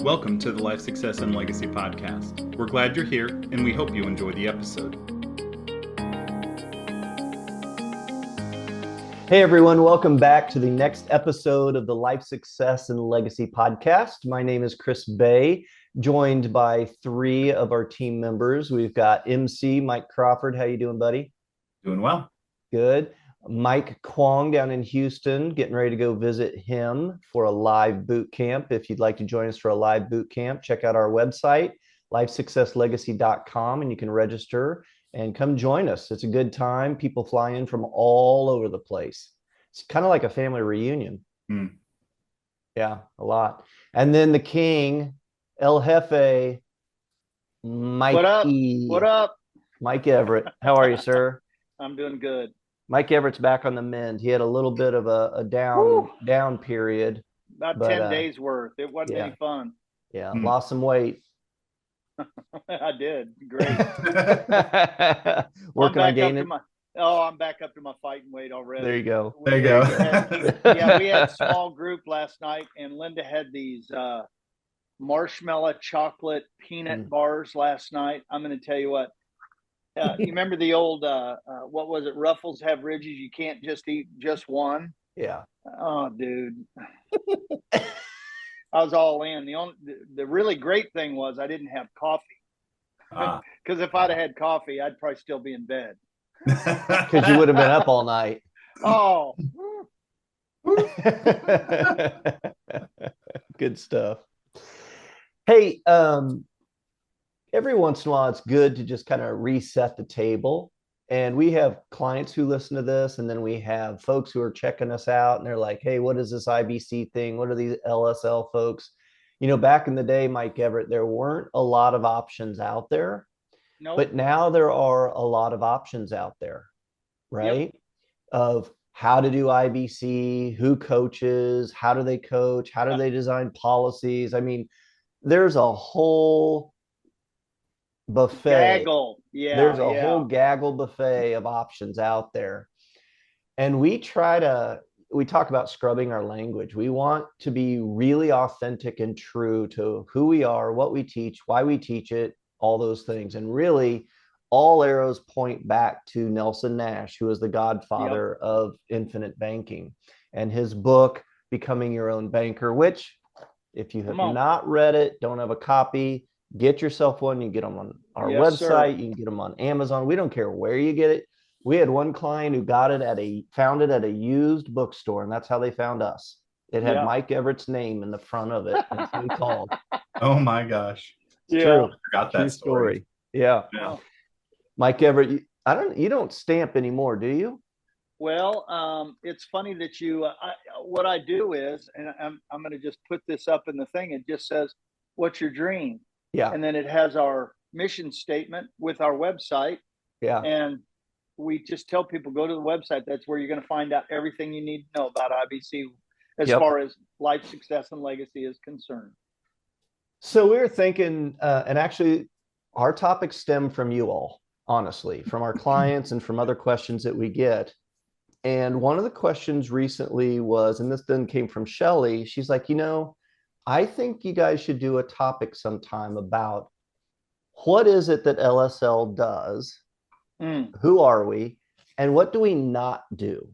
Welcome to the Life Success and Legacy podcast. We're glad you're here, and we hope you enjoy the episode. Hey everyone, welcome back to the next episode of the Life Success and Legacy podcast. My name is Chris Bay, joined by three of our team members. We've got MC Mike Crawford. How you doing, buddy? Doing well. Good. Mike Kwong down in Houston, getting ready to go visit him for a live boot camp. If you'd like to join us for a live boot camp, check out our website, lifesuccesslegacy.com, and you can register and come join us. It's a good time. People fly in from all over the place. It's kind of like a family reunion. Yeah, a lot. And then the king, El Jefe, Mike. What up? What up? Mike Everett. How are you, sir? I'm doing good. Mike Everett's back on the mend. He had a little bit of a down period. About 10 days worth. It wasn't any fun. Yeah, lost some weight. I did. Great. Working on gaining. I'm back up to my fighting weight already. There you go. There you go. We had a small group last night, and Linda had these marshmallow chocolate peanut bars last night. I'm going to tell you what. You remember the old, what was it? Ruffles have ridges. You can't just eat just one. Yeah. Oh, dude. I was all in. The really great thing was I didn't have coffee. Because if I'd have had coffee, I'd probably still be in bed. Because you would have been up all night. Oh. Good stuff. Hey, every once in a while, it's good to just kind of reset the table. And we have clients who listen to this, and then we have folks who are checking us out, and they're like, hey, what is this IBC thing? What are these LSL folks? You know, back in the day, Mike Everett, there weren't a lot of options out there. Nope. But now there are a lot of options out there, right? Yep. Of how to do IBC, who coaches, how do they coach, how do they design policies? I mean, there's a whole buffet. Gaggle. Yeah, there's a whole gaggle buffet of options out there. And we talk about scrubbing our language. We want to be really authentic and true to who we are, what we teach, why we teach it, all those things. And really, all arrows point back to Nelson Nash, who is the godfather of infinite banking, and his book, Becoming Your Own Banker, which, if you have not read it, don't have a copy, get yourself one. You get them on our website. Sir. You can get them on Amazon. We don't care where you get it. We had one client who got it found it at a used bookstore, and that's how they found us. It had Mike Everett's name in the front of it, and so we called. Oh my gosh. It's true. I forgot that story. Yeah. Mike Everett, you don't stamp anymore, do you? Well, it's funny that what I do is, and I'm going to just put this up in the thing. It just says, what's your dream? Yeah. And then it has our mission statement with our website. Yeah. And we just tell people, go to the website. That's where you're going to find out everything you need to know about IBC as far as life success and legacy is concerned. So we were thinking, and actually our topics stem from you all, honestly, from our clients and from other questions that we get. And one of the questions recently was, and this then came from Shelly, she's like, I think you guys should do a topic sometime about what is it that LSL does? Who are we? And what do we not do?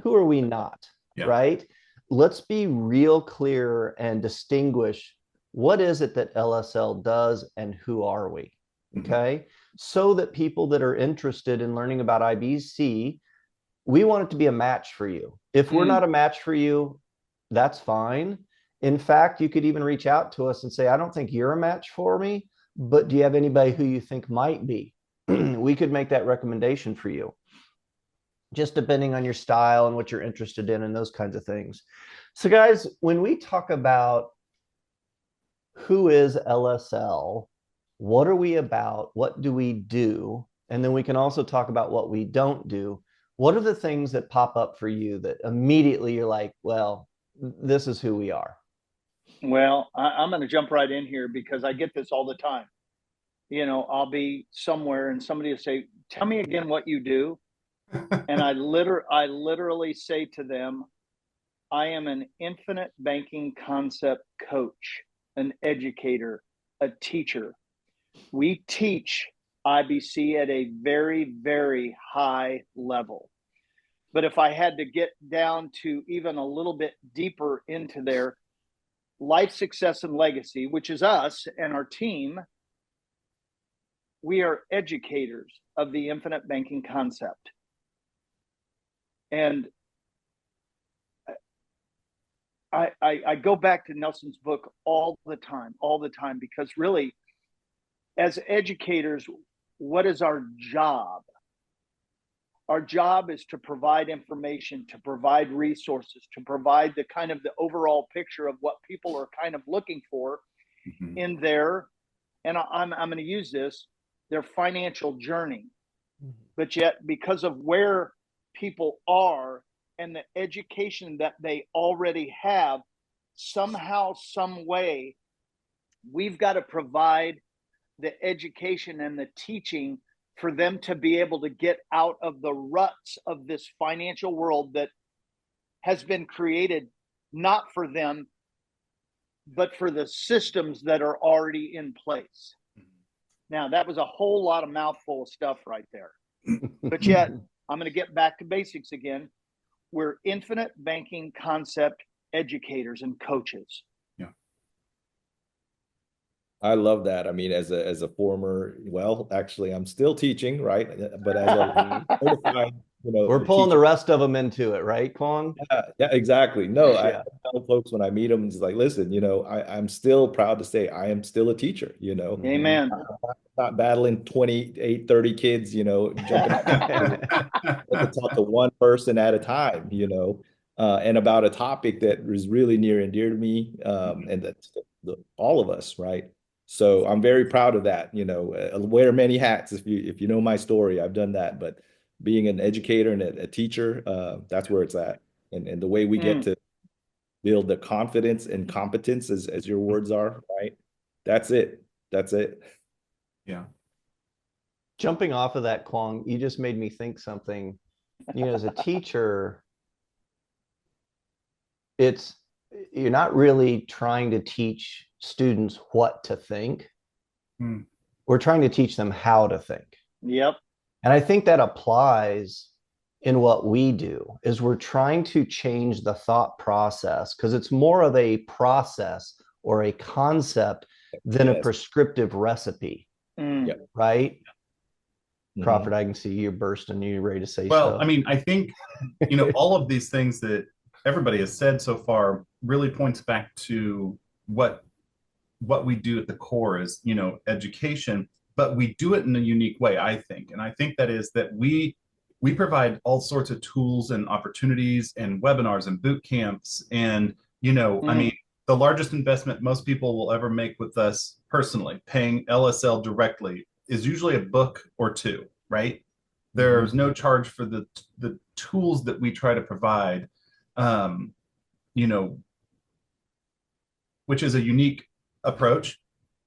Who are we not? Yeah. Right? Let's be real clear and distinguish what is it that LSL does and who are we? Okay. So that people that are interested in learning about IBC, we want it to be a match for you. If we're not a match for you, that's fine. In fact, you could even reach out to us and say, I don't think you're a match for me, but do you have anybody who you think might be? We could make that recommendation for you, just depending on your style and what you're interested in and those kinds of things. So guys, when we talk about who is LSL, what are we about? What do we do? And then we can also talk about what we don't do. What are the things that pop up for you that immediately you're like, well, this is who we are? Well, I'm going to jump right in here because I get this all the time. I'll be somewhere and somebody will say, tell me again what you do. And I literally say to them, I am an infinite banking concept coach. an educator, a teacher. We teach IBC at a very, very high level. But if I had to get down to even a little bit deeper into their life success and legacy, which is us and our team, we are educators of the infinite banking concept. And I go back to Nelson's book all the time, because really, as educators, what is our job? Our job is to provide information, to provide resources, to provide the kind of the overall picture of what people are kind of looking for in their, and I'm going to use this, their financial journey. But yet, because of where people are and the education that they already have, somehow, some way, we've got to provide the education and the teaching for them to be able to get out of the ruts of this financial world that has been created not for them, but for the systems that are already in place. Now, that was a whole lot of mouthful of stuff right there. But yet, I'm going to get back to basics again. We're infinite banking concept educators and coaches. Yeah. I love that. I mean, as a former, well, actually, I'm still teaching, right? But as a certified, we're pulling the rest of them into it, right, Kwong? Yeah, exactly. No, Yeah. I tell folks when I meet them, it's like, listen, I'm still proud to say I am still a teacher, Amen. I'm not battling 28, 30 kids, jumping to talk to one person at a time, and about a topic that is really near and dear to me, and that's all of us, right? So I'm very proud of that. Wear many hats. If you know my story, I've done that. But being an educator and a teacher, that's where it's at. And the way we get to build the confidence and competence, as your words are, right? That's it. That's it. Yeah. Jumping off of that, Kwong, you just made me think something. As a teacher, you're not really trying to teach students what to think. We're trying to teach them how to think. Yep. And I think that applies in what we do, is we're trying to change the thought process, because it's more of a process or a concept than a prescriptive recipe. Right? Crawford, I can see you bursting. You ready to say well, stuff? I mean, I think, all of these things that everybody has said so far really points back to what we do at the core is, education, but we do it in a unique way, I think. And I think that is that we provide all sorts of tools and opportunities and webinars and boot camps. And, I mean, the largest investment most people will ever make with us personally, paying LSL directly, is usually a book or two, right? There's no charge for the tools that we try to provide, which is a unique approach,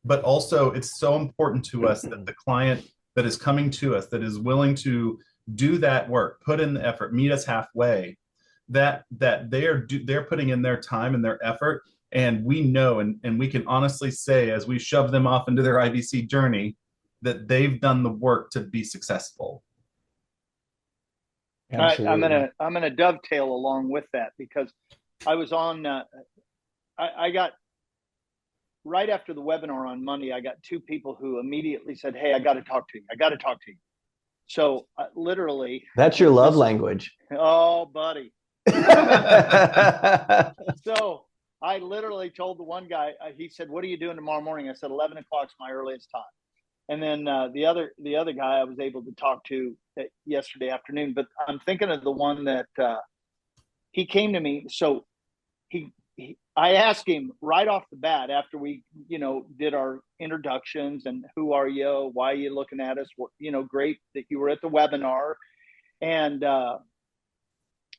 but also it's so important to us that the client that is coming to us, that is willing to do that work, put in the effort, meet us halfway, that they're putting in their time and their effort. And we know, and we can honestly say, as we shove them off into their IBC journey, that they've done the work to be successful. I'm gonna dovetail along with that, because I was on. I got right after the webinar on Monday. I got two people who immediately said, "Hey, I got to talk to you. I got to talk to you." So literally, that's your love language. Oh, buddy. So I literally told the one guy. He said, "What are you doing tomorrow morning?" I said, 11 o'clock is my earliest time. And then the other guy I was able to talk to yesterday afternoon. But I'm thinking of the one that he came to me. So I asked him right off the bat, after we did our introductions and who are you, why are you looking at us? Great that you were at the webinar. And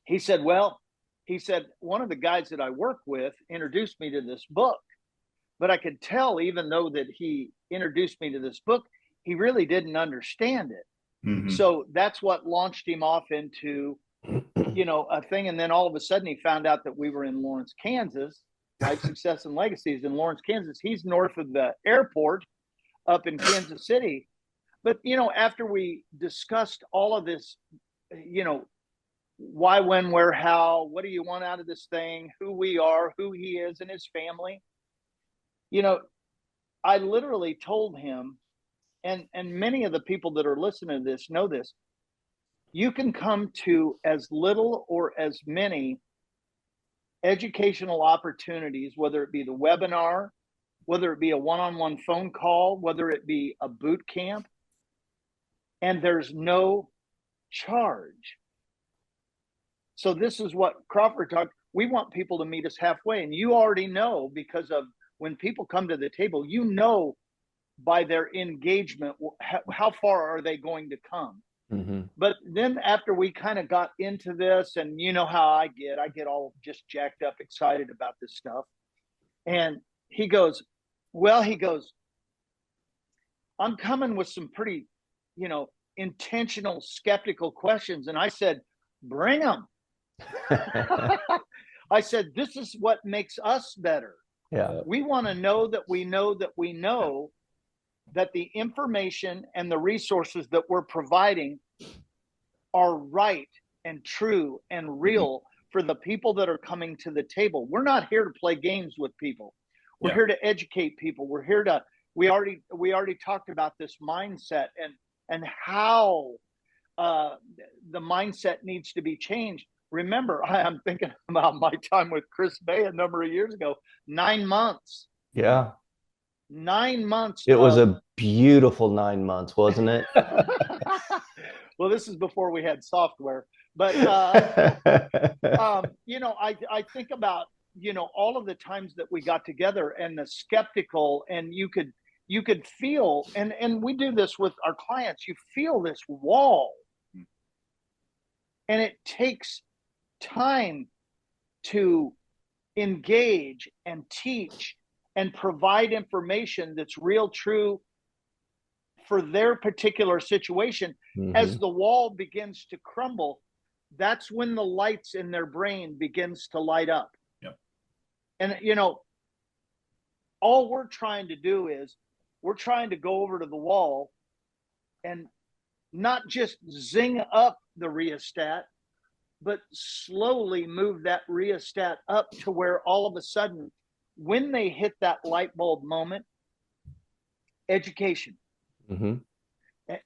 he said, one of the guys that I work with introduced me to this book. But I could tell, even though that he introduced me to this book, he really didn't understand it. So that's what launched him off into, a thing. And then all of a sudden he found out that we were in Lawrence, Kansas. Life Success and Legacies in Lawrence, Kansas. He's north of the airport up in Kansas City. But, after we discussed all of this, why, when, where, how, what do you want out of this thing, who we are, who he is and his family, I literally told him, and many of the people that are listening to this know this, you can come to as little or as many educational opportunities, whether it be the webinar, whether it be a one-on-one phone call, whether it be a boot camp, and there's no charge. So this is what Crawford talked. We want people to meet us halfway. And you already know, because of when people come to the table, by their engagement, how far are they going to come? Mm-hmm. But then after we kind of got into this, and you know how I get all just jacked up, excited about this stuff. And he goes, I'm coming with some pretty, intentional, skeptical questions. And I said, bring them. I said, this is what makes us better. Yeah. We want to know that we know that we know that the information and the resources that we're providing are right and true and real for the people that are coming to the table. We're not here to play games with people. We're here to educate people. We're here to, we already talked about this mindset and how the mindset needs to be changed. Remember, I'm thinking about my time with Chris Bay a number of years ago, 9 months. Yeah. 9 months. It was a beautiful 9 months, wasn't it? Well, this is before we had software, but, I think about, all of the times that we got together and the skeptical, and you could feel, and we do this with our clients, you feel this wall, and it takes time to engage and teach and provide information that's real, true for their particular situation. Mm-hmm. As the wall begins to crumble, that's when the lights in their brain begins to light up. Yep. And, all we're trying to do is we're trying to go over to the wall and not just zing up the rheostat, but slowly move that rheostat up to where all of a sudden, when they hit that light bulb moment, education. Mm-hmm.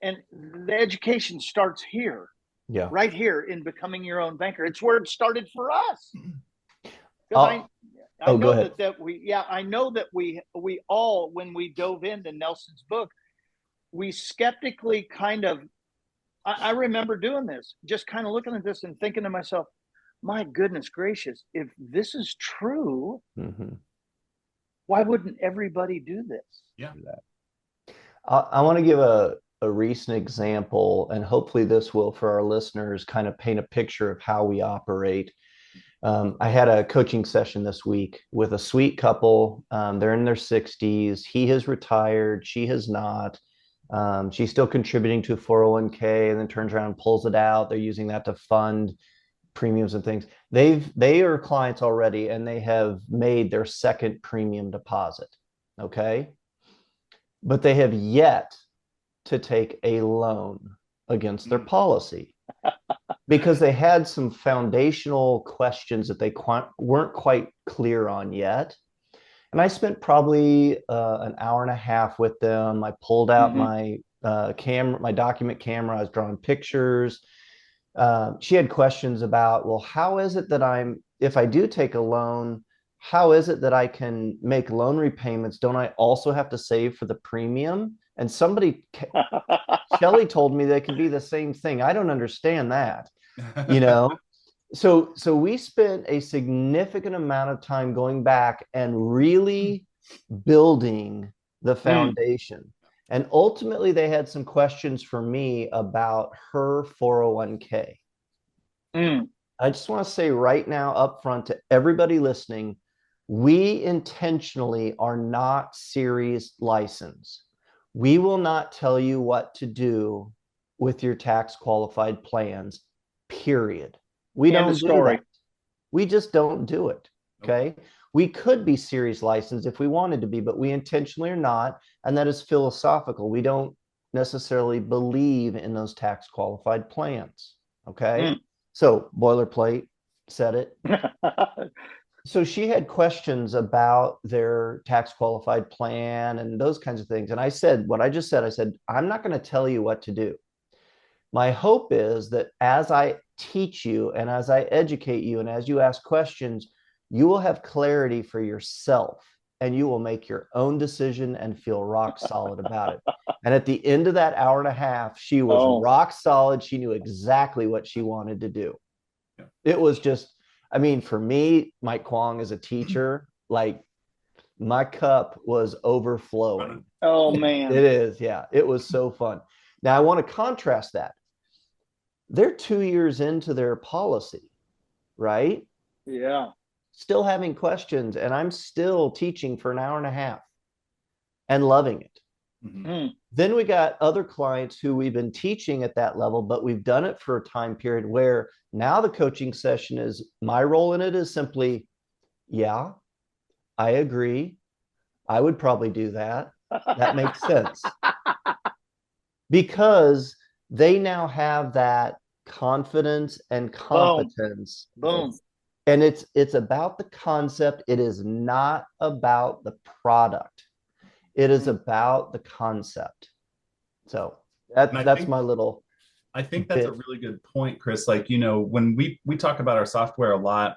And the education starts here. Yeah. Right here in becoming your own banker. It's where it started for us. I know that we all, when we dove into Nelson's book, we skeptically kind of, I remember doing this, just kind of looking at this and thinking to myself, my goodness gracious, if this is true, mm-hmm. why wouldn't everybody do this? Yeah. I want to give a recent example, and hopefully this will, for our listeners, kind of paint a picture of how we operate. I had a coaching session this week with a sweet couple. They're in their 60s. He has retired. She has not. She's still contributing to a 401k, and then turns around and pulls it out. They're using that to fund premiums and things. They are clients already, and they have made their second premium deposit. Okay. But they have yet to take a loan against their policy because they had some foundational questions that they weren't quite clear on yet. And I spent probably an hour and a half with them. I pulled out my document camera. I was drawing pictures. She had questions about, well, how is it that if I do take a loan, how is it that I can make loan repayments? Don't I also have to save for the premium? And Shelly told me that could be the same thing. I don't understand that, So we spent a significant amount of time going back and really building the foundation. And ultimately, they had some questions for me about her 401k. I just want to say right now up front to everybody listening, we intentionally are not series license. We will not tell you what to do with your tax qualified plans, period. We don't do that. We just don't do it. Okay. We could be series licensed if we wanted to be, but we intentionally are not. And that is philosophical. We don't necessarily believe in those tax qualified plans. Okay. So boilerplate, said it. So she had questions about their tax qualified plan and those kinds of things. And I said, what I just said, I said, I'm not going to tell you what to do. My hope is that as I teach you and as I educate you and as you ask questions, you will have clarity for yourself and you will make your own decision and feel rock solid about it. And at the end of that hour and a half, she was rock solid. She knew exactly what she wanted to do. It was just, I mean, for me, Mike Kwong as a teacher, like my cup was overflowing. Oh, man. It is. Yeah. It was so fun. Now I want to contrast that. They're 2 years into their policy, right? Yeah. Still having questions, and I'm still teaching for an hour and a half and loving it. Then we got other clients who we've been teaching at that level, but we've done it for a time period where now the coaching session is, my role in it is simply, yeah, I agree. I would probably do that. That makes sense. Because they now have that confidence and competence. Boom. And it's about the concept. It is not about the product. It is about the concept. So that's my little. I think that's a really good point, Chris. Like, you know, when we talk about our software a lot,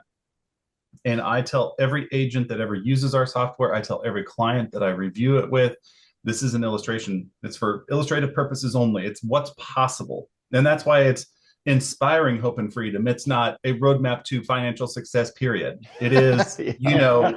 and I tell every agent that ever uses our software, I tell every client that I review it with, this is an illustration. It's for illustrative purposes only. It's what's possible. And that's why it's inspiring hope and freedom. It's not a roadmap to financial success, period. It is, you know,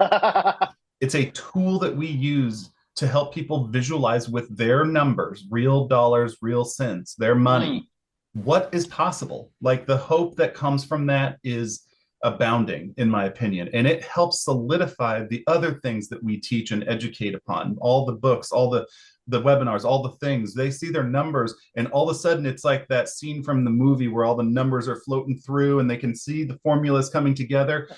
it's a tool that we use to help people visualize with their numbers, real dollars, real cents, their money, what is possible. Like the hope that comes from that is abounding, in my opinion. And it helps solidify the other things that we teach and educate upon. All the books, all the webinars, all the things. They see their numbers, and all of a sudden it's like that scene from the movie where all the numbers are floating through and they can see the formulas coming together.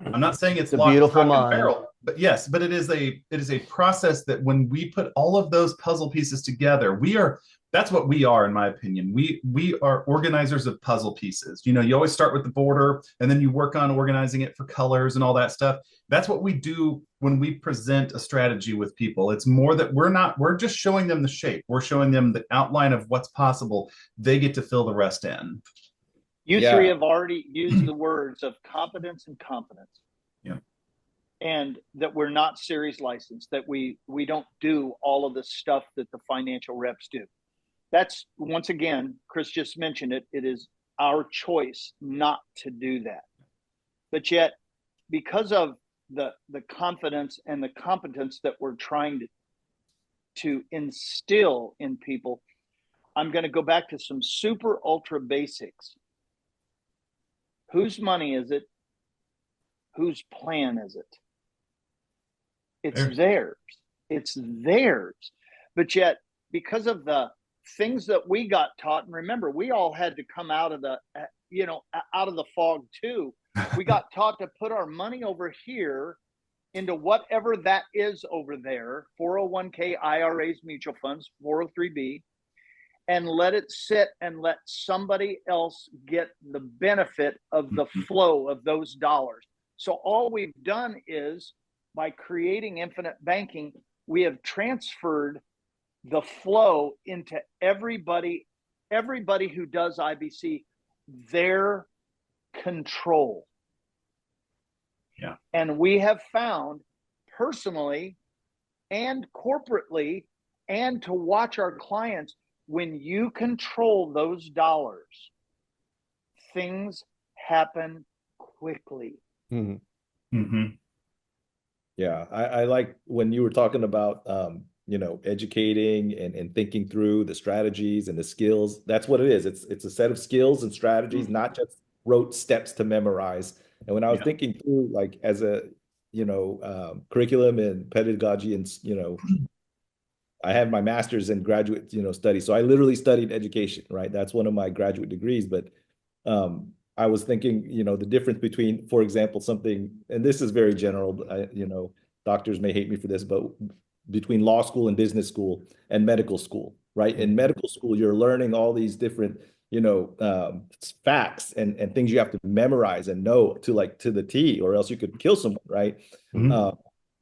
I'm not saying it's a beautiful mind, barrel, but yes, but it is a process that when we put all of those puzzle pieces together, that's what we are, in my opinion. We are organizers of puzzle pieces. You know, you always start with the border and then you work on organizing it for colors and all that stuff. That's what we do when we present a strategy with people. It's more that we're just showing them the shape. We're showing them the outline of what's possible. They get to fill the rest in. You three have already used the words of competence and confidence. Yeah. And that we're not series licensed, that we don't do all of the stuff that the financial reps do. That's, once again, Chris just mentioned it, it is our choice not to do that. But yet, because of the confidence and the competence that we're trying to instill in people, I'm going to go back to some super ultra basics. Whose money is it? Whose plan is it? It's theirs. It's theirs. But yet, because of the things that we got taught, and remember, we all had to come out of the, out of the fog too. We got taught to put our money over here into whatever that is over there, 401k, IRAs, mutual funds, 403b, and let it sit and let somebody else get the benefit of the flow of those dollars. So all we've done is, by creating infinite banking, we have transferred the flow into everybody who does IBC, their control. Yeah. And we have found personally and corporately, and to watch our clients, when you control those dollars, things happen quickly. Yeah, I like when you were talking about educating and thinking through the strategies and the skills. That's what it is. It's a set of skills and strategies, not just rote steps to memorize. And when I was thinking through, like, as a curriculum and pedagogy, and I have my master's in graduate studies, so I literally studied education, right? That's one of my graduate degrees. But I was thinking, the difference between, for example, something, and this is very general, doctors may hate me for this, but between law school and business school and medical school, right? In medical school, you're learning all these different, facts and things you have to memorize and know to the T, or else you could kill someone, right? Mhm.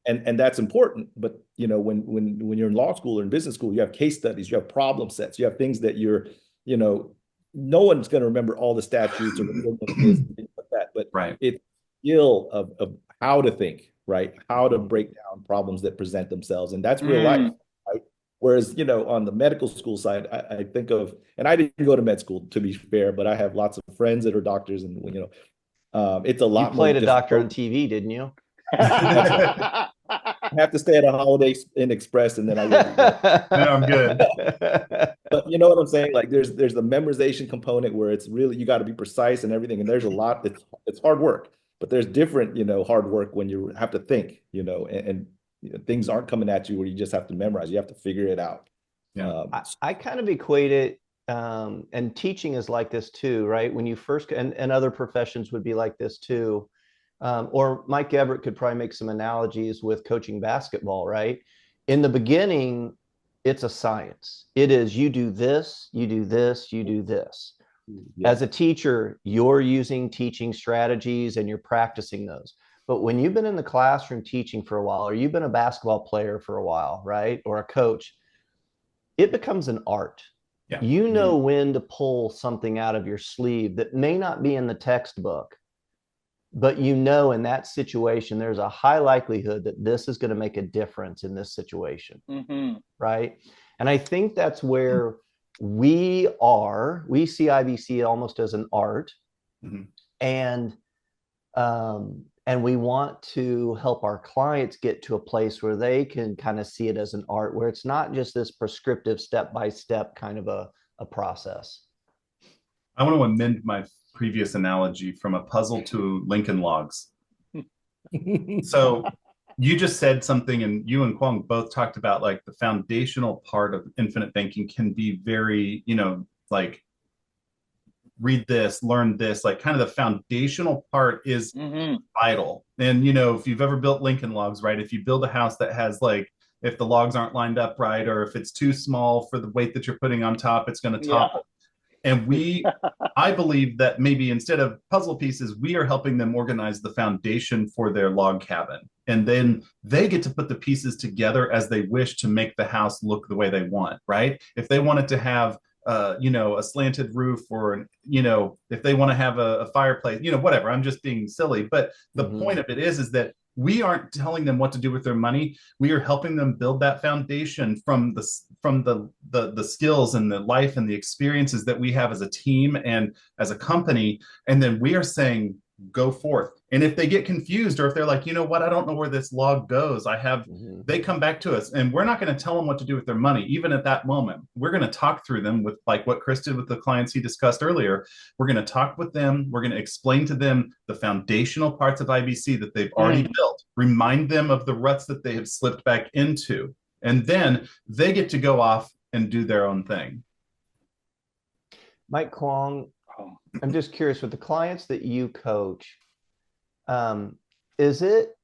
And that's important. But when you're in law school or in business school, you have case studies, you have problem sets, you have things that you know, no one's going to remember all the statutes or the ordinance is and things like that. But Right. it's skill of how to think, right? How to break down problems that present themselves, and that's real life. Right? Whereas, on the medical school side, I think of, and I didn't go to med school to be fair, but I have lots of friends that are doctors, and it's a You lot more played a just doctor on TV, didn't you? I have to stay at a Holiday Inn Express, and then I will be good. Then I'm good. But you know what I'm saying? Like there's the memorization component where it's really, you got to be precise and everything. And there's a lot, it's hard work, but there's different, hard work when you have to think, and things aren't coming at you where you just have to memorize. You have to figure it out. Yeah. I kind of equate it, and teaching is like this too, right? When you first, and other professions would be like this too. Or Mike Everett could probably make some analogies with coaching basketball, right? In the beginning, it's a science. It is, you do this, you do this, you do this. Yeah. As a teacher, you're using teaching strategies and you're practicing those. But when you've been in the classroom teaching for a while, or you've been a basketball player for a while, right? Or a coach, it becomes an art. Yeah. You know when to pull something out of your sleeve that may not be in the textbook, but in that situation, there's a high likelihood that this is going to make a difference in this situation. Right. And I think that's where we see IBC almost as an art. And we want to help our clients get to a place where they can kind of see it as an art, where it's not just this prescriptive step-by-step kind of a process. I want to amend my previous analogy from a puzzle to Lincoln Logs. So you just said something, and you and Kwong both talked about like the foundational part of infinite banking can be very, like read this, learn this, like kind of the foundational part is vital. And, if you've ever built Lincoln Logs, right? If you build a house that has like, if the logs aren't lined up right, or if it's too small for the weight that you're putting on top, it's going to topple. And I believe that maybe instead of puzzle pieces, we are helping them organize the foundation for their log cabin. And then they get to put the pieces together as they wish to make the house look the way they want, right? If they want it to have, a slanted roof, or, if they want to have a fireplace, whatever, I'm just being silly. But the point of it is that we aren't telling them what to do with their money. We are helping them build that foundation from the skills and the life and the experiences that we have as a team and as a company. And then we are saying, go forth. And if they get confused, or if they're like, you know what, I don't know where this log goes, they come back to us, and we're not going to tell them what to do with their money. Even at that moment, we're going to talk through them with like what Chris did with the clients he discussed earlier. We're going to talk with them. We're going to explain to them the foundational parts of IBC that they've already built, remind them of the ruts that they have slipped back into, and then they get to go off and do their own thing. Mike Kwong, I'm just curious, with the clients that you coach, is it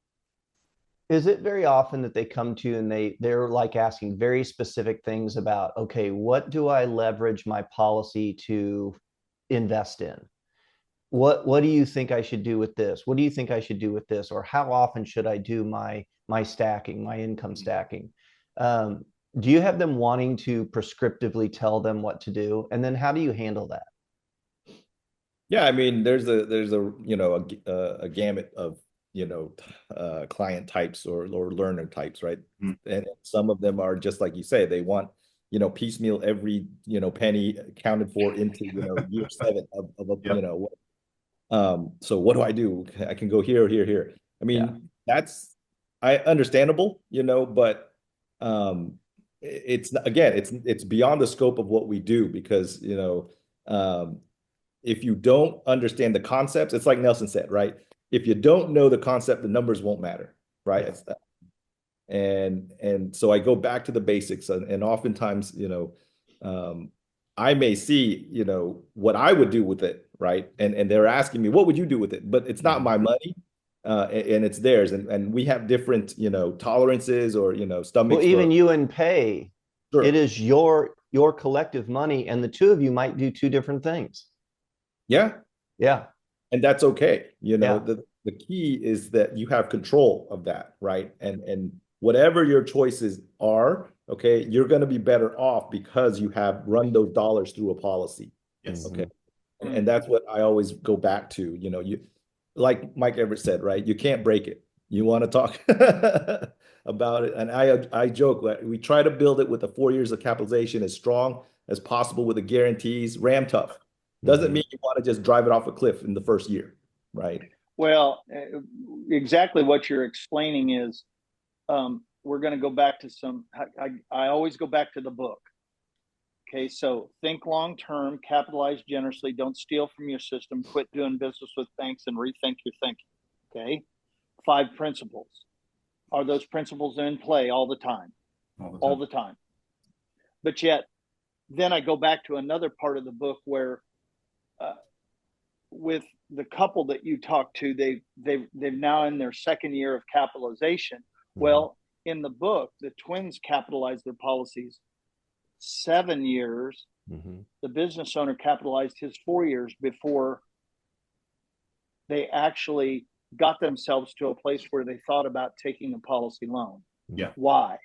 very often that they come to you and they're like asking very specific things about, okay, what do I leverage my policy to invest in? What do you think I should do with this? What do you think I should do with this? Or how often should I do my stacking, my income stacking? Do you have them wanting to prescriptively tell them what to do? And then how do you handle that? Yeah, I mean, there's a gamut of client types or learner types, right? And some of them are just like you say, they want piecemeal every penny accounted for into year 7 of a so what do I do? I can go here, here, here. I mean, that's understandable, but it's beyond the scope of what we do, because if you don't understand the concepts, it's like Nelson said, right? If you don't know the concept, the numbers won't matter, right? And so I go back to the basics, and oftentimes, I may see, what I would do with it, right? And they're asking me, what would you do with it? But it's not my money, and it's theirs. And we have different, tolerances or, Well, stomachs even for, you and Pay, it sure. is your collective money, and the two of you might do two different things. Yeah. Yeah. And that's okay. Yeah. The key is that you have control of that, right? And whatever your choices are, okay, you're going to be better off because you have run those dollars through a policy. Yes. Okay. And that's what I always go back to. You, like Mike Everett said, right? You can't break it. You want to talk about it. And I joke that we try to build it with the 4 years of capitalization as strong as possible with the guarantees, ram tough. Doesn't mean you want to just drive it off a cliff in the first year, right? Well, exactly what you're explaining is we're going to go back to I always go back to the book. Okay, so think long term, capitalize generously, don't steal from your system, quit doing business with banks, and rethink your thinking. Okay, 5 principles. Are those principles in play all the time? All the time. But yet, then I go back to another part of the book where, with the couple that you talked to, they've now in their second year of capitalization. Well, in the book, the twins capitalized their policies 7 years. The business owner capitalized his 4 years before they actually got themselves to a place where they thought about taking a policy loan. Yeah. Why?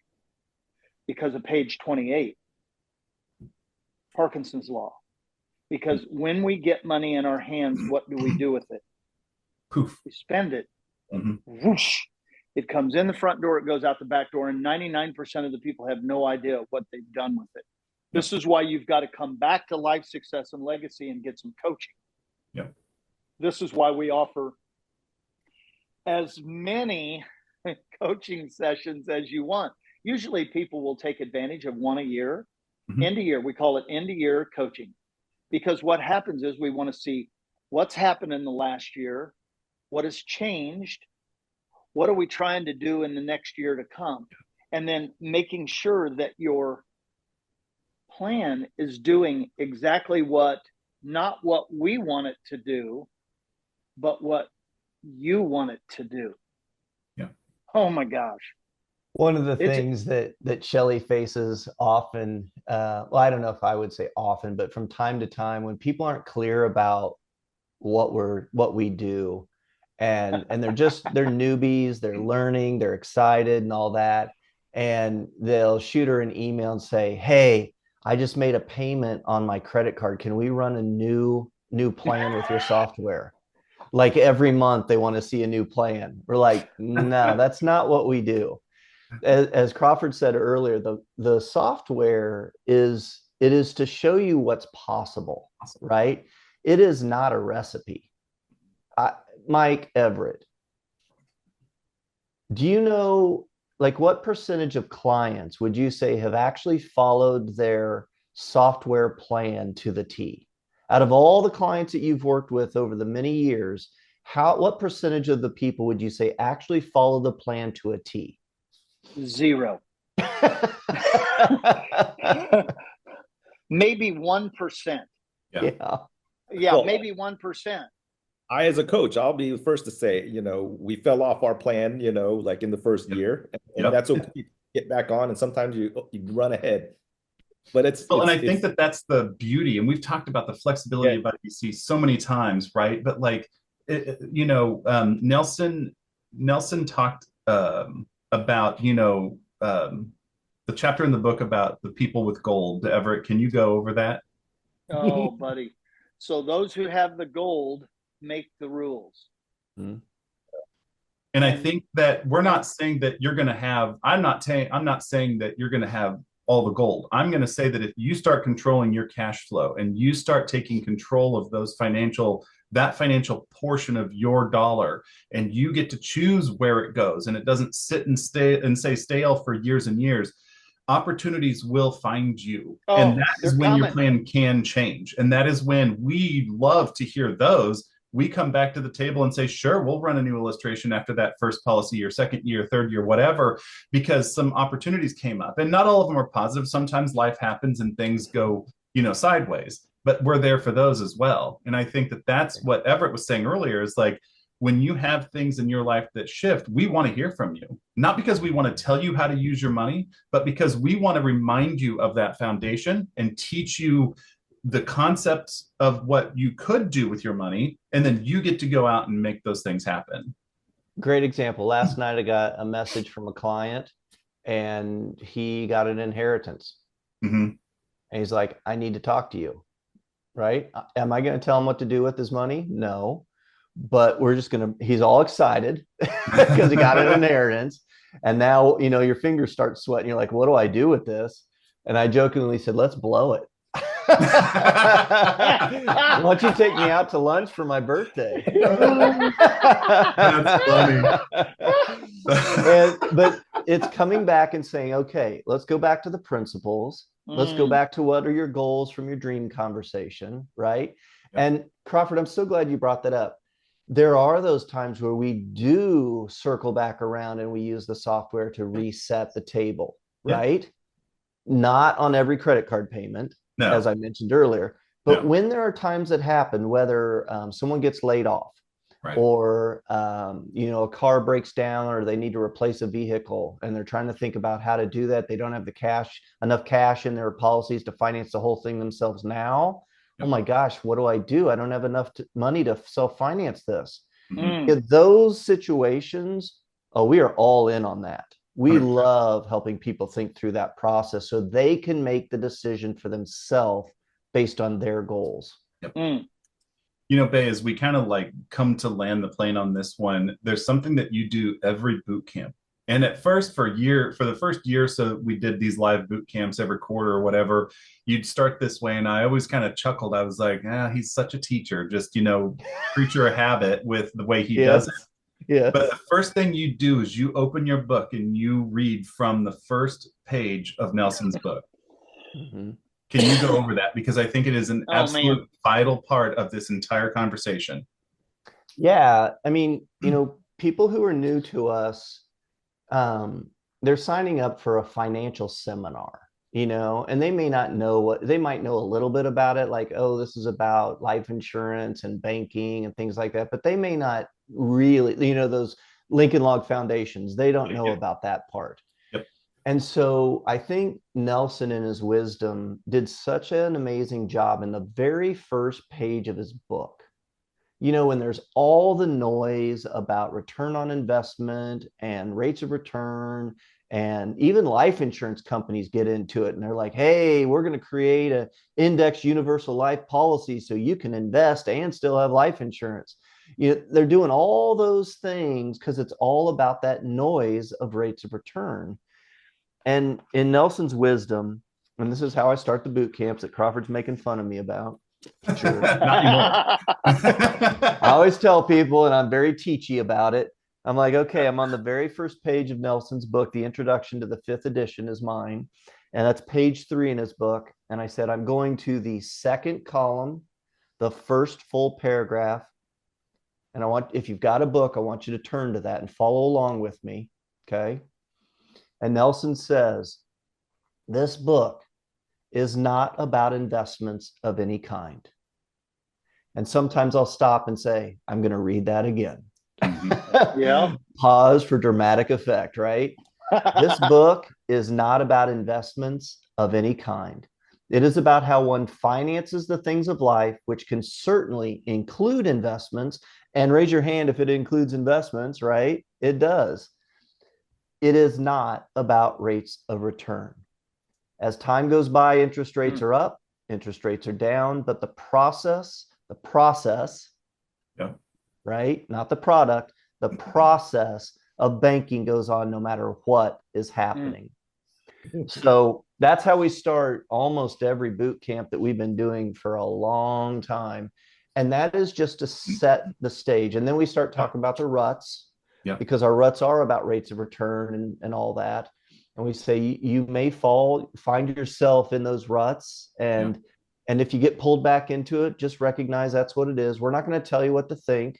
Because of page 28, Parkinson's law. Because when we get money in our hands, what do we do with it? Poof. We spend it. Whoosh. It comes in the front door, it goes out the back door, and 99% of the people have no idea what they've done with it. This is why you've got to come back to Life Success and Legacy and get some coaching. Yeah. This is why we offer as many coaching sessions as you want. Usually people will take advantage of one a year. End of year, we call it end of year coaching. Because what happens is we want to see what's happened in the last year, what has changed, what are we trying to do in the next year to come, and then making sure that your plan is doing exactly not what we want it to do, but what you want it to do. Yeah. Oh my gosh. One of the things that Shelley faces often, well, I don't know if I would say often, but from time to time, when people aren't clear about what we do, and they're newbies, they're learning, they're excited and all that, and they'll shoot her an email and say, "Hey, I just made a payment on my credit card. Can we run a new plan with your software?" Like every month they want to see a new plan. We're like, no, that's not what we do. As Crawford said earlier, the software is to show you what's possible, right? It is not a recipe. Mike Everett, do you know, like, what percentage of clients would you say have actually followed their software plan to the T? Out of all the clients that you've worked with over the many years, what percentage of the people would you say actually follow the plan to a T? 0. Maybe 1%. Yeah, Well, maybe 1%. I, as a coach, I'll be the first to say, we fell off our plan, like in the first year, and that's okay. Get back on, and sometimes you run ahead. But and I think that's the beauty, and we've talked about the flexibility of IBC so many times, right? But like, Nelson talked about the chapter in the book about the people with gold. Everett, can you go over that? Oh, buddy. So those who have the gold make the rules. And I think that we're not saying that you're going to have, I'm not saying that you're going to have all the gold. I'm going to say that if you start controlling your cash flow and you start taking control of that financial portion of your dollar, and you get to choose where it goes, and it doesn't sit and say stale for years and years, opportunities will find you. And that is when your plan can change. And that is when we love to hear those. We come back to the table and say, sure, we'll run a new illustration after that first policy year, second year, third year, whatever, because some opportunities came up. And not all of them are positive. Sometimes life happens and things go, sideways. but we're there for those as well. And I think that that's what Everett was saying earlier is like, when you have things in your life that shift, we want to hear from you. Not because we want to tell you how to use your money, but because we want to remind you of that foundation and teach you the concepts of what you could do with your money. And then you get to go out and make those things happen. Great example. Last night I got a message from a client and he got an inheritance. Mm-hmm. And he's like, I need to talk to you. Right? Am I going to tell him what to do with his money? No. But we're just going to, he's all excited because he got an inheritance. And now, you know, your fingers start sweating. You're like, what do I do with this? And I jokingly said, let's blow it. Why don't you take me out to lunch for my birthday? That's funny. But it's coming back and saying, okay, let's go back to the principles. Let's go back to what are your goals from your dream conversation, right? Yep. And Crawford, I'm so glad you brought that up. There are those times where we do circle back around and we use the software to reset the table, right? Yep. Not on every credit card payment, as I mentioned earlier, but when there are times that happen, whether someone gets laid off, right, or you know, a car breaks down or they need to replace a vehicle and they're trying to think about how to do that. They don't have the enough cash in their policies to finance the whole thing themselves now. Yep. Oh my gosh, what do? I don't have enough money to self-finance this. In those situations, we are all in on that. We 100%. Love helping people think through that process so they can make the decision for themselves based on their goals. Yep. You know, Bay, as we kind of like come to land the plane on this one, there's something that you do every boot camp. And at first, for the first year, so we did these live boot camps every quarter or whatever, you'd start this way. And I always kind of chuckled. I was like, he's such a teacher, just, you know, creature of habit with the way he does it. Yeah. But the first thing you do is you open your book and you read from the first page of Nelson's book. Mm-hmm. Can you go over that? Because I think it is an absolute vital part of this entire conversation. Yeah. I mean, you know, people who are new to us, they're signing up for a financial seminar, you know, and they may not know they might know a little bit about it, like, oh, this is about life insurance and banking and things like that, but they may not really, you know, those Lincoln Log foundations, they don't know about that part. Yep. And so I think Nelson in his wisdom did such an amazing job in the very first page of his book. You know, when there's all the noise about return on investment and rates of return, and even life insurance companies get into it and they're like, hey, we're going to create an index universal life policy so you can invest and still have life insurance. You know, they're doing all those things because it's all about that noise of rates of return. And in Nelson's wisdom, and this is how I start the boot camps that Crawford's making fun of me about. Sure. Not anymore. I always tell people, and I'm very teachy about it. I'm like, okay, I'm on the very first page of Nelson's book. The introduction to the 5th edition is mine. And that's page 3 in his book. And I said, I'm going to the second column, the first full paragraph. And if you've got a book, I want you to turn to that and follow along with me. Okay. And Nelson says, this book is not about investments of any kind. And sometimes I'll stop and say, I'm going to read that again. Yeah. Pause for dramatic effect, right? This book is not about investments of any kind. It is about how one finances the things of life, which can certainly include investments. And raise your hand if it includes investments, right? It does. It is not about rates of return. As time goes by, interest rates are up, interest rates are down, but the process, right? Not the product, the process of banking goes on no matter what is happening. So that's how we start almost every boot camp that we've been doing for a long time. And that is just to set the stage. And then we start talking about the ruts, because our ruts are about rates of return and all that. And we say you may find yourself in those ruts. And if you get pulled back into it, just recognize that's what it is. We're not going to tell you what to think,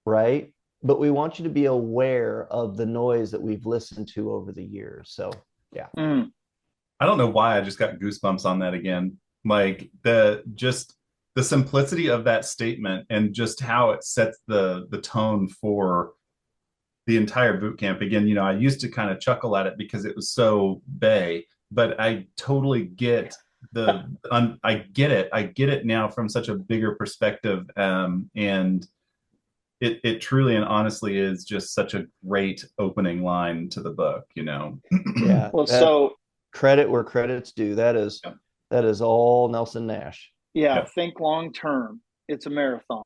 right? But we want you to be aware of the noise that we've listened to over the years. So, yeah. I don't know why I just got goosebumps on that again. Like the simplicity of that statement and just how it sets the tone for the entire boot camp. Again, I used to kind of chuckle at it because it was so Bay, but I totally get I get it. I get it now from such a bigger perspective. And it truly and honestly is just such a great opening line to the book. Yeah. Well, so Credit where credit's due. Yep. That is all Nelson Nash. yeah, Yep. think long term. It's a marathon.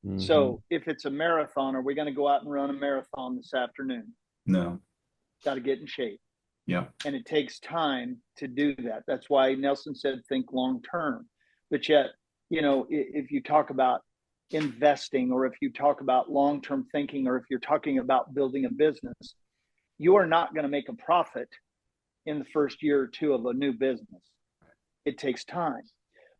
Mhm. So if it's a marathon, are we going to go out and run a marathon this afternoon? No. Got to get in shape. Yeah. And it takes time to do that. That's why Nelson said think long term. But yet, if you talk about investing, or if you talk about long term thinking, or if you're talking about building a business, you are not going to make a profit in the first year or two of a new business. It takes time,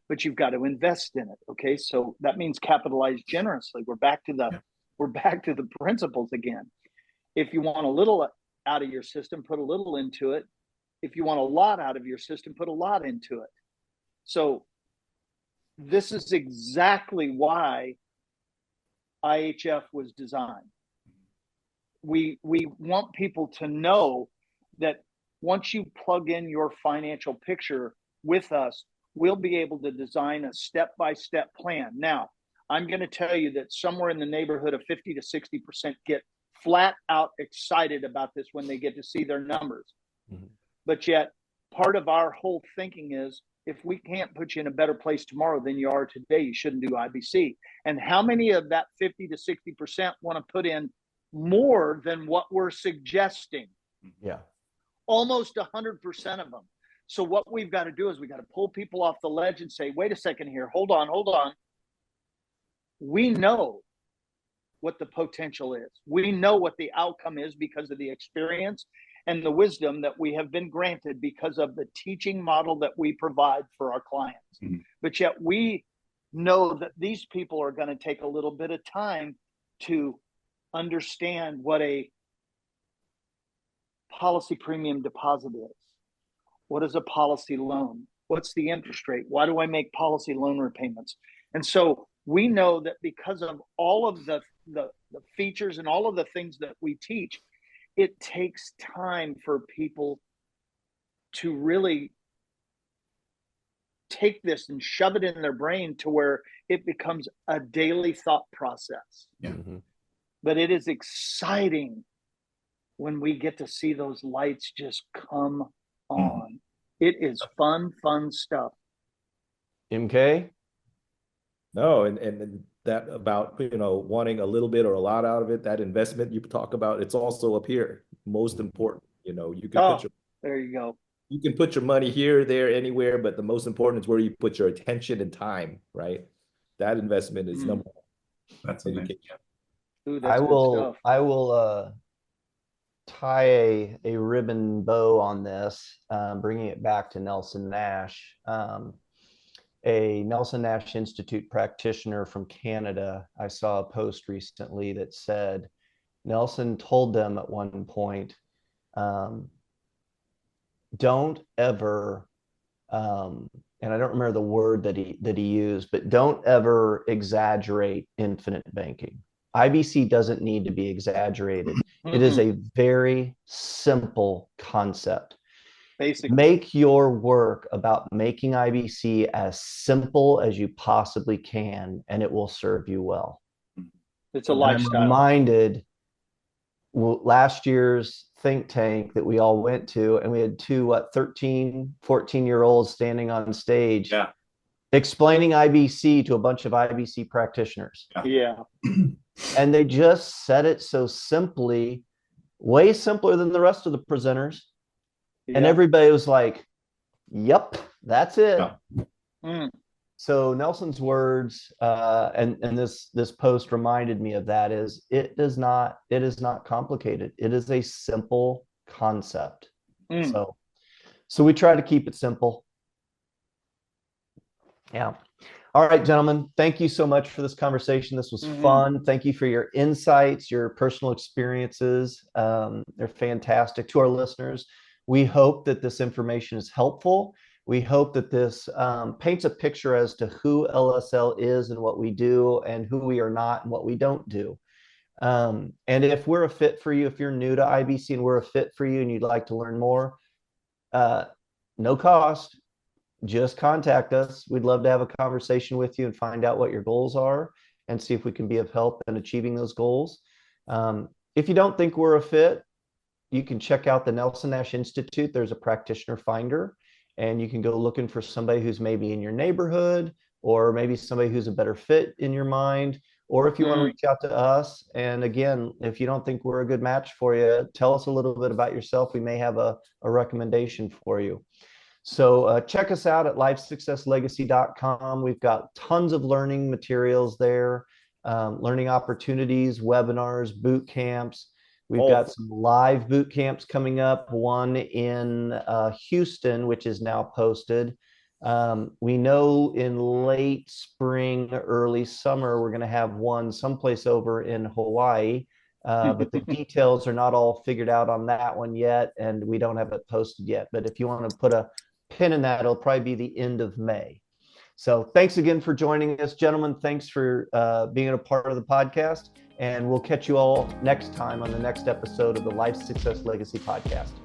but you've got to invest in it. Okay, so that means capitalize generously. We're back to the principles again. If you want a little out of your system, put a little into it. If you want a lot out of your system, put a lot into it. So this is exactly why IHF was designed. We want people to know that once you plug in your financial picture with us, we'll be able to design a step-by-step plan. Now, I'm going to tell you that somewhere in the neighborhood of 50 to 60% get flat out excited about this when they get to see their numbers. Mm-hmm. But yet, part of our whole thinking is, if we can't put you in a better place tomorrow than you are today, you shouldn't do IBC. And how many of that 50 to 60% want to put in more than what we're suggesting? Yeah. Almost 100% of them. So what we've got to do is we got to pull people off the ledge and say, wait a second here, hold on. We know what the potential is. We know what the outcome is because of the experience and the wisdom that we have been granted because of the teaching model that we provide for our clients. Mm-hmm. But yet we know that these people are going to take a little bit of time to understand what a policy premium deposit is. What is a policy loan? What's the interest rate? Why do I make policy loan repayments? And so we know that because of all of the features and all of the things that we teach, it takes time for people to really take this and shove it in their brain to where it becomes a daily thought process. Yeah. Mm-hmm. But it is exciting when we get to see those lights just come on. Mm-hmm. It is fun stuff. MK? No, and that about, wanting a little bit or a lot out of it, that investment you talk about, it's also up here. Most important, you can there you go. You can put your money here, there, anywhere, but the most important is where you put your attention and time, right? That investment is number one. That's amazing. Ooh, that's good stuff. I will tie a ribbon bow on this, bringing it back to Nelson Nash. A Nelson Nash Institute practitioner from Canada, I saw a post recently that said Nelson told them at one point, don't ever, and I don't remember the word that he used, but don't ever exaggerate infinite banking. IBC doesn't need to be exaggerated. Mm-hmm. It is a very simple concept. Basically. Make your work about making IBC as simple as you possibly can, and it will serve you well. It's a lifestyle. I'm reminded last year's think tank that we all went to, and we had two 13, 14-year-olds standing on stage, explaining IBC to a bunch of IBC practitioners. Yeah. And they just said it so simply, way simpler than the rest of the presenters. Yeah. And everybody was like, yep, that's it. Yeah. So Nelson's words, and this post reminded me of that, is it is not complicated. It is a simple concept. So we try to keep it simple. Yeah. All right, gentlemen, thank you so much for this conversation. This was fun. Thank you for your insights, your personal experiences. They're fantastic. To our listeners, we hope that this information is helpful. We hope that this paints a picture as to who LSL is and what we do, and who we are not and what we don't do. And if we're a fit for you, if you're new to IBC and we're a fit for you and you'd like to learn more, no cost, just contact us. We'd love to have a conversation with you and find out what your goals are and see if we can be of help in achieving those goals. If you don't think we're a fit, you can check out the Nelson Nash Institute. There's a practitioner finder, and you can go looking for somebody who's maybe in your neighborhood, or maybe somebody who's a better fit in your mind. Or if you want to reach out to us, and again, if you don't think we're a good match for you, tell us a little bit about yourself. We may have a recommendation for you. So check us out at lifesuccesslegacy.com. We've got tons of learning materials there, learning opportunities, webinars, boot camps. We've got some live boot camps coming up, one in Houston, which is now posted. We know in late spring, early summer, we're going to have one someplace over in Hawaii. But the details are not all figured out on that one yet, and we don't have it posted yet. But if you want to put a pin in that, it'll probably be the end of May. So thanks again for joining us, gentlemen. Thanks for being a part of the podcast, and we'll catch you all next time on the next episode of the Life Success Legacy podcast.